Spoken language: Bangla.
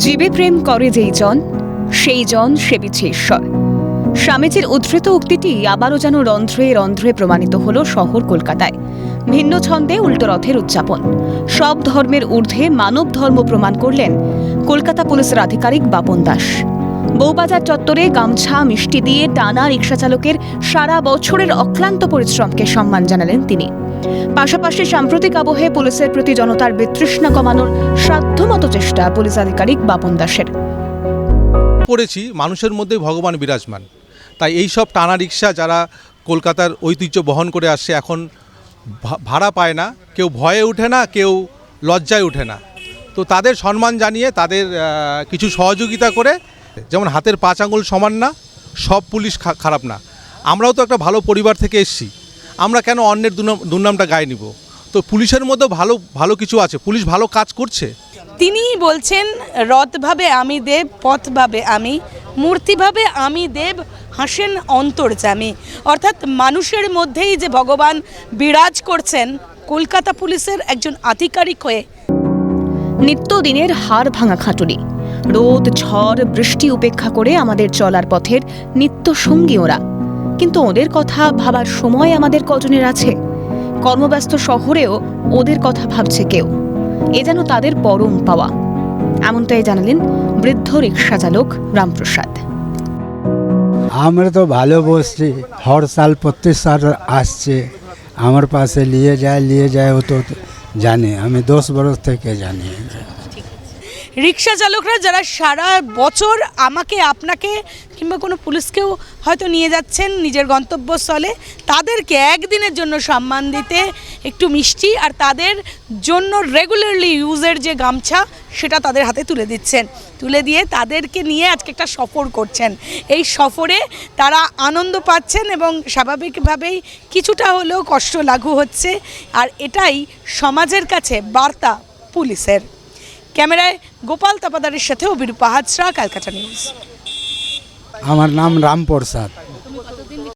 জীবে প্রেম করে যেই জন সেই জন সেবিছে ঈশ্বর। স্বামীজির উদ্ধৃত উক্তিটি আবারও যেন রন্ধ্রে রন্ধ্রে প্রমাণিত হল শহর কলকাতায়। ভিন্ন ছন্দে উল্টো রথের উদযাপন, সব ধর্মের ঊর্ধ্বে মানব ধর্ম প্রমাণ করলেন কলকাতা পুলিশের আধিকারিক বাপন দাস। বউবাজার চত্বরে গামছা মিষ্টি দিয়ে টানা রিকশা চালকের সারা বছরের অক্লান্ত পরিশ্রমকে সম্মান জানালেন তিনি। পাশাপাশি সাম্প্রতিক আবহে পুলিশের প্রতি জনতার বিতৃষ্ণা কমানোর সাধ্যমতো চেষ্টা পুলিশ আধিকারিক বাপন দাসের। পড়েছি মানুষের মধ্যে ভগবান বিরাজমান, তাই এই সব টানা রিক্সা যারা কলকাতার ঐতিহ্য বহন করে আসছে এখন ভাড়া পায় না, কেউ ভয়ে ওঠে না, কেউ লজ্জায় ওঠে না। তো তাদের সম্মান জানিয়ে তাদের কিছু সহযোগিতা করে, যেমন হাতের 5 আঙুল সমান না, সব পুলিশ খারাপ না। আমরাও তো একটা ভালো পরিবার থেকে এসেছি, আমরা কেন অন্যের দুর্নামটা গায়ে নিব? তো পুলিশের মধ্যে ভালো ভালো কিছু আছে, পুলিশ ভালো কাজ করছে। তিনি বলছেন, রথভাবে আমি দেব, পথভাবে আমি, মূর্তিভাবে আমি দেব, হাসেন অন্তর্যামী। অর্থাৎ মানুষের মধ্যেই যে ভগবান বিরাজ করছেন কলকাতা পুলিশের একজন আধিকারিক হয়ে। নিত্যদিনের হাড় ভাঙা খাটুনি, রোদ ঝড় বৃষ্টি উপেক্ষা করে আমাদের চলার পথের নিত্য সঙ্গী ওরা। কিন্তু ওদের কথা ভাবার সময় আমাদের কজনের আছে? কর্মব্যস্ত শহরেও ওদের কথা ভাবছে কেউ, এ যেন তাদের পরম পাওয়া। এমনটাই জানালেন বৃদ্ধ রিক্সা চালক রামপ্রসাদ। আমরা তো ভালো বসছি, হর সাল প্রত্যেক সাল আসছে আমার পাশে, নিয়ে যায় ও তো জানে, আমি 10 বছর থেকে জানি। রিক্সা চালকরা যারা সারা বছর আমাকে আপনাকে কিংবা কোনো পুলিশকেও হয়তো নিয়ে যাচ্ছেন নিজের গন্তব্যস্থলে, তাদেরকে একদিনের জন্য সম্মান দিতে একটু মিষ্টি আর তাদের জন্য রেগুলারলি ইউজের যে গামছা সেটা তাদের হাতে তুলে দিচ্ছেন, তুলে দিয়ে তাদেরকে নিয়ে আজকে একটা সফর করছেন। এই সফরে তারা আনন্দ পাচ্ছেন এবং স্বাভাবিকভাবেই কিছুটা হলেও কষ্ট লাঘু হচ্ছে। আর এটাই সমাজের কাছে বার্তা পুলিশের। ক্যামেরায় গোপাল তাপাদারের সাথে অভিরূপা হাজরা, ক্যালকাটা নিউজ। আমার নাম রামপ্রসাদ।